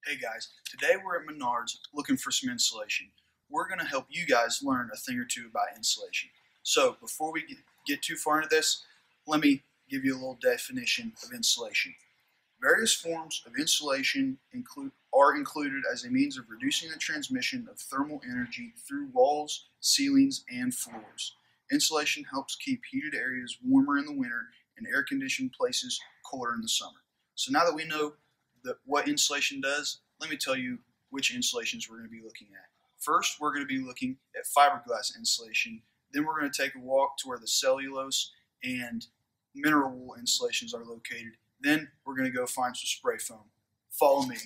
Hey guys, today we're at Menards looking for some insulation. We're going to help you guys learn a thing or two about insulation. So before we get too far into this, let me give you a little definition of insulation. Various forms of insulation are included as a means of reducing the transmission of thermal energy through walls, ceilings, and floors. Insulation helps keep heated areas warmer in the winter and air-conditioned places cooler in the summer. So now that we know what insulation does, let me tell you which insulations we're going to be looking at. First, we're going to be looking at fiberglass insulation. Then we're going to take a walk to where the cellulose and mineral wool insulations are located. Then we're going to go find some spray foam. Follow me.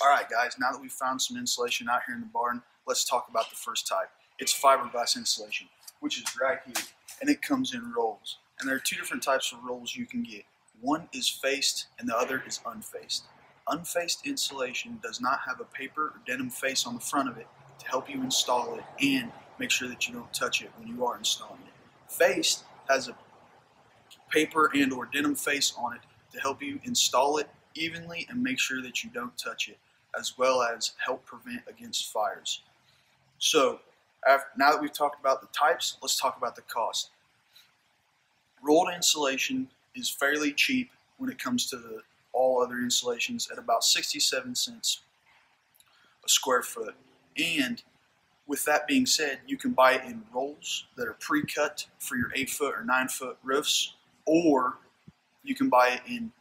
Alright guys, now that we've found some insulation out here in the barn, let's talk about the first type. It's fiberglass insulation, which is right here, and it comes in rolls. And there are two different types of rolls you can get. One is faced and the other is unfaced. Unfaced insulation does not have a paper or denim face on the front of it to help you install it and make sure that you don't touch it when you are installing it. Faced has a paper and or denim face on it to help you install it evenly and make sure that you don't touch it, as well as help prevent against fires. So now that we've talked about the types, let's talk about the cost. Rolled insulation is fairly cheap when it comes to all other insulations at about 67 cents a square foot. And with that being said, you can buy it in rolls that are pre-cut for your 8-foot or 9-foot roofs, or you can buy it in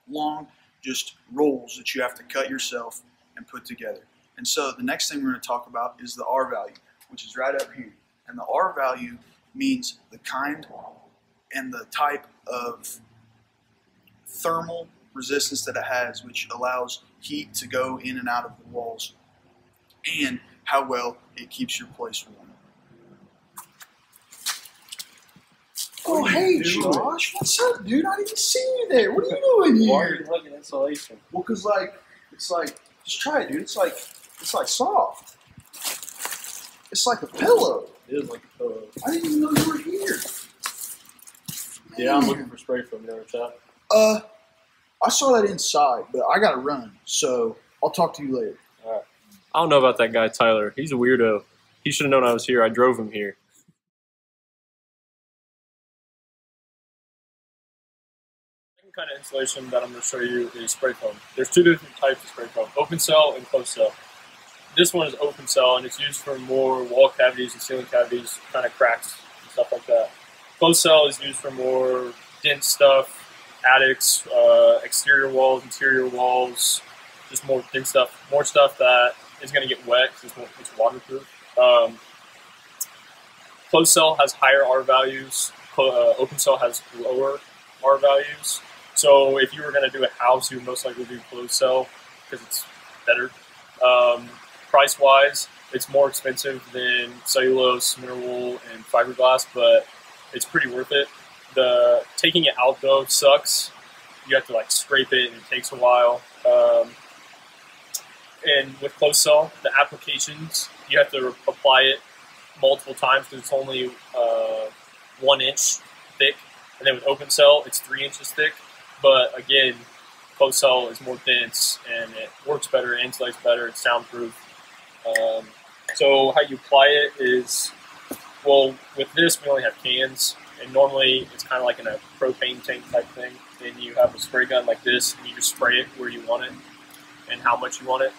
long just rolls that you have to cut yourself and put together. And so the next thing we're going to talk about is the R value, which is right up here. And the R value means the kind and the type of thermal resistance that it has, which allows heat to go in and out of the walls, and how well it keeps your place warm. Oh, hey, Josh, what's up, dude? I didn't see you there. What are you doing here? Why are you looking at insulation? Well, cause it's like, just try it, dude. It's like soft. It's like a pillow. It is like a pillow. I didn't even know you were here. Yeah, I'm looking for spray foam there, chap. I saw that inside, but I gotta run, so I'll talk to you later. All right. I don't know about that guy, Tyler. He's a weirdo. He should have known I was here. I drove him here. Second kind of insulation that I'm going to show you is spray foam. There's two different types of spray foam, open cell and closed cell. This one is open cell, and it's used for more wall cavities and ceiling cavities, kind of cracks and stuff like that. Closed cell is used for more dense stuff, attics, exterior walls, interior walls, just more dense stuff, more stuff that is going to get wet because it's waterproof. Closed cell has higher R values. Open cell has lower R values. So if you were going to do a house, you would most likely do closed cell because it's better. Price-wise, it's more expensive than cellulose, mineral wool, and fiberglass, but it's pretty worth it. Taking it out though sucks. You have to like scrape it, and it takes a while. And with closed cell, the applications, you have to apply it multiple times because it's only 1 inch thick. And then with open cell, it's 3 inches thick. But again, closed cell is more dense and it works better, it insulates better, it's soundproof. So how you apply it is, well, with this we only have cans, and normally it's kind of like in a propane tank type thing. Then you have a spray gun like this, and you just spray it where you want it and how much you want it.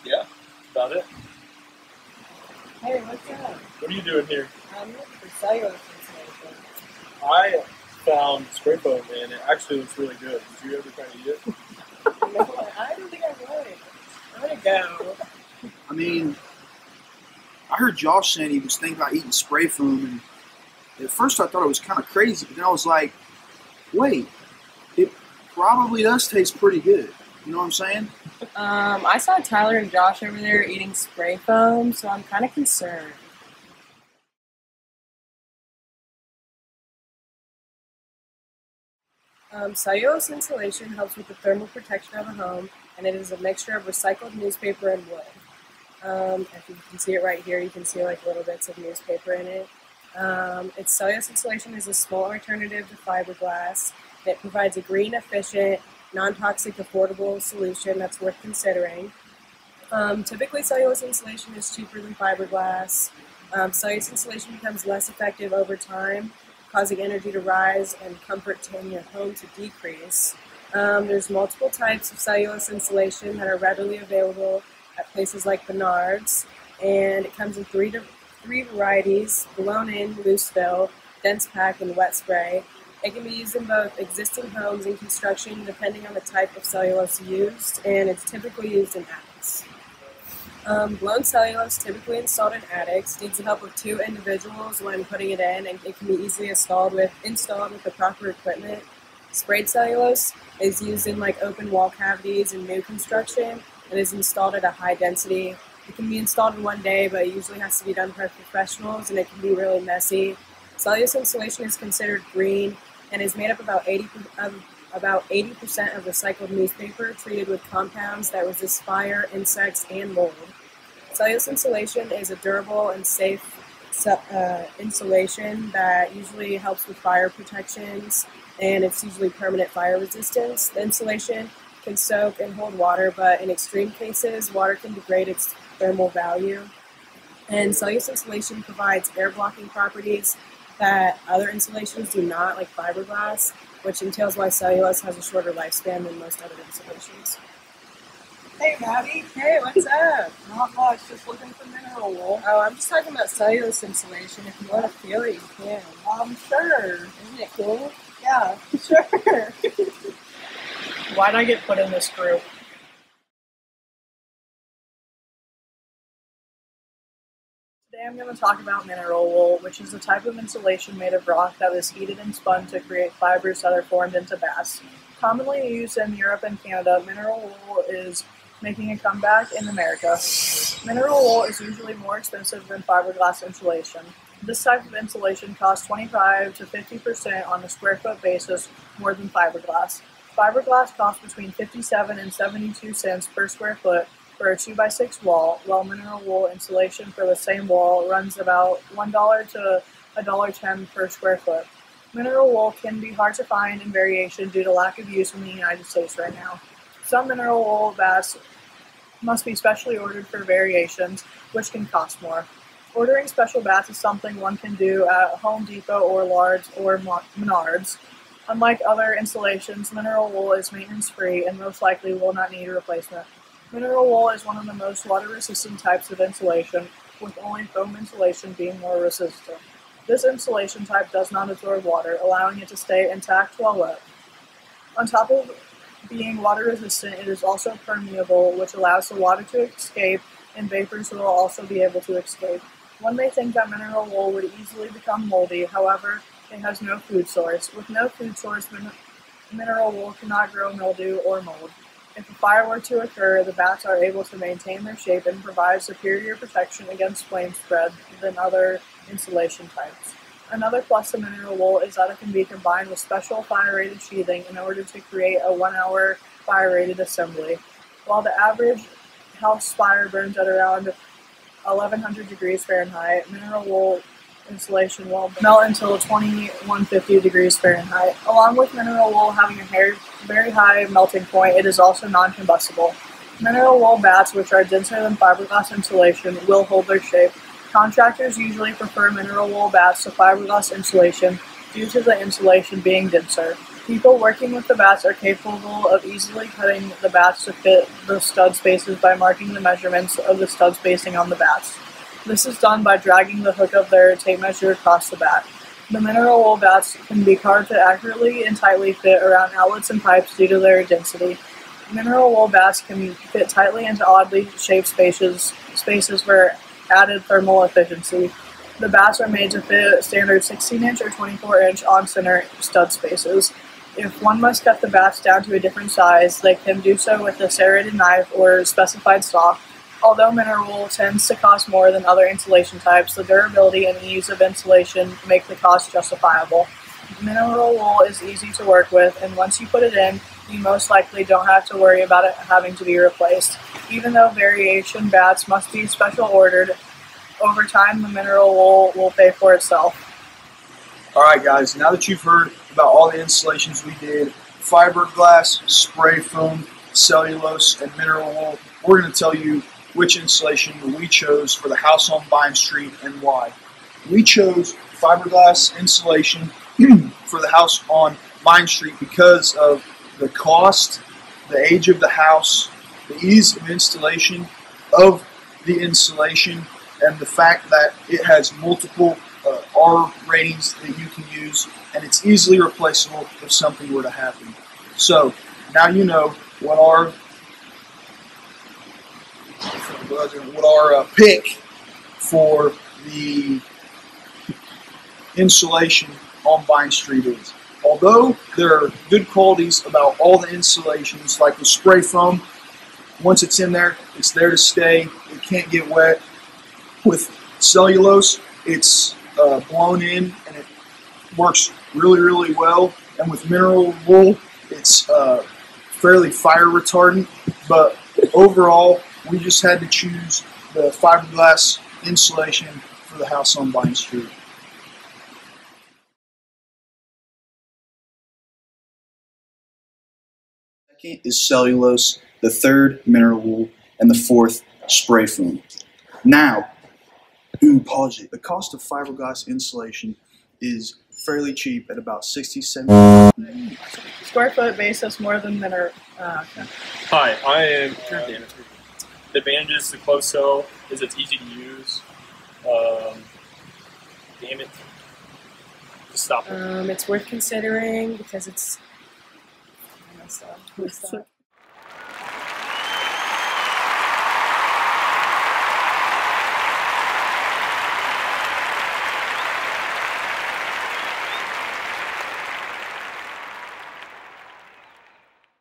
Yeah, about it. Hey, what's up? What are you doing here? I'm looking for cellulose insulation. I found spray foam and it actually looks really good. Did you ever try to eat it? No, I don't think I would. I'm gonna go. I mean, I heard Josh saying he was thinking about eating spray foam, and at first I thought it was kind of crazy, but then I was like, wait, it probably does taste pretty good. You know what I'm saying? I saw Tyler and Josh over there eating spray foam, so I'm kind of concerned. Cellulose insulation helps with the thermal protection of a home, and it is a mixture of recycled newspaper and wood. If you can see it right here, you can see like little bits of newspaper in it. Cellulose insulation is a small alternative to fiberglass. It provides a green, efficient, non-toxic, affordable solution that's worth considering. Typically, cellulose insulation is cheaper than fiberglass. Cellulose insulation becomes less effective over time, causing energy to rise and comfort in your home to decrease. There's multiple types of cellulose insulation that are readily available at places like Menards, and it comes in three varieties: blown-in, loose fill, dense pack, and wet spray. It can be used in both existing homes and construction depending on the type of cellulose used, and it's typically used in attics. Blown cellulose, typically installed in attics, needs the help of two individuals when putting it in, and it can be easily installed with the proper equipment. Sprayed cellulose is used in like open wall cavities in new construction and is installed at a high density. It can be installed in one day, but it usually has to be done by professionals, and it can be really messy. Cellulose insulation is considered green and is made up about 80% of recycled newspaper treated with compounds that resist fire, insects, and mold. Cellulose insulation is a durable and safe insulation that usually helps with fire protections, and it's usually permanent fire resistance. The insulation can soak and hold water, but in extreme cases, water can degrade its thermal value. And cellulose insulation provides air blocking properties that other insulations do not, like fiberglass, which entails why cellulose has a shorter lifespan than most other insulations. Hey, Maddie. Hey, what's up? Not much, just looking for mineral wool. Oh, I'm just talking about cellulose insulation. If you want to feel it, you can. Sure. Isn't it cool? Yeah, sure. Why'd I get put in this group? Today I'm going to talk about mineral wool, which is a type of insulation made of rock that was heated and spun to create fibers that are formed into basts. Commonly used in Europe and Canada, mineral wool is making a comeback in America. Mineral wool is usually more expensive than fiberglass insulation. This type of insulation costs 25 to 50% on a square foot basis more than fiberglass. Fiberglass costs between 57 and 72 cents per square foot for a 2x6 wall, while mineral wool insulation for the same wall runs about $1 to $1.10 per square foot. Mineral wool can be hard to find in variation due to lack of use in the United States right now. Some mineral wool baths must be specially ordered for variations, which can cost more. Ordering special baths is something one can do at Home Depot or Lards or Menards. Unlike other insulations, mineral wool is maintenance-free and most likely will not need a replacement. Mineral wool is one of the most water-resistant types of insulation, with only foam insulation being more resistant. This insulation type does not absorb water, allowing it to stay intact while wet. On top of being water-resistant, it is also permeable, which allows the water to escape, and vapors will also be able to escape. One may think that mineral wool would easily become moldy, however, it has no food source. With no food source, mineral wool cannot grow mildew or mold. If a fire were to occur, the bats are able to maintain their shape and provide superior protection against flame spread than other insulation types. Another plus to mineral wool is that it can be combined with special fire-rated sheathing in order to create a 1-hour fire-rated assembly. While the average house fire burns at around 1100 degrees Fahrenheit, mineral wool insulation will melt until 2150 degrees Fahrenheit. Along with mineral wool having a very high melting point, it is also non-combustible. Mineral wool bats, which are denser than fiberglass insulation, will hold their shape. Contractors usually prefer mineral wool bats to fiberglass insulation due to the insulation being denser. People working with the bats are capable of easily cutting the bats to fit the stud spaces by marking the measurements of the stud spacing on the bats. This is done by dragging the hook of their tape measure across the bat. The mineral wool bats can be carved to accurately and tightly fit around outlets and pipes due to their density. Mineral wool bats can fit tightly into oddly shaped spaces for added thermal efficiency. The bats are made to fit standard 16-inch or 24-inch on-center stud spaces. If one must cut the bats down to a different size, they can do so with a serrated knife or specified saw. Although mineral wool tends to cost more than other insulation types, the durability and ease of installation make the cost justifiable. Mineral wool is easy to work with, and once you put it in, you most likely don't have to worry about it having to be replaced. Even though variation bats must be special ordered, over time the mineral wool will pay for itself. Alright guys, now that you've heard about all the installations we did, fiberglass, spray foam, cellulose, and mineral wool, we're going to tell you which installation we chose for the house on Vine Street and why. We chose fiberglass insulation for the house on Vine Street because of the cost, the age of the house, the ease of installation of the insulation, and the fact that it has multiple R ratings that you can use, and it's easily replaceable if something were to happen. So now you know what our pick for the insulation on Vine Street is. Although there are good qualities about all the insulations, like the spray foam, once it's in there, it's there to stay. It can't get wet. With cellulose, it's blown in and it works really, really well. And with mineral wool, it's fairly fire retardant. But overall, we just had to choose the fiberglass insulation for the house on Vine Street. Second is cellulose, the third mineral wool, and the fourth spray foam. Now, pause it. The cost of fiberglass insulation is fairly cheap at about 67 square foot basis more than mineral. Hi, I am. The advantages to closed cell is it's easy to use. Damn it. Just stop it. It's worth considering because it's. Messed up.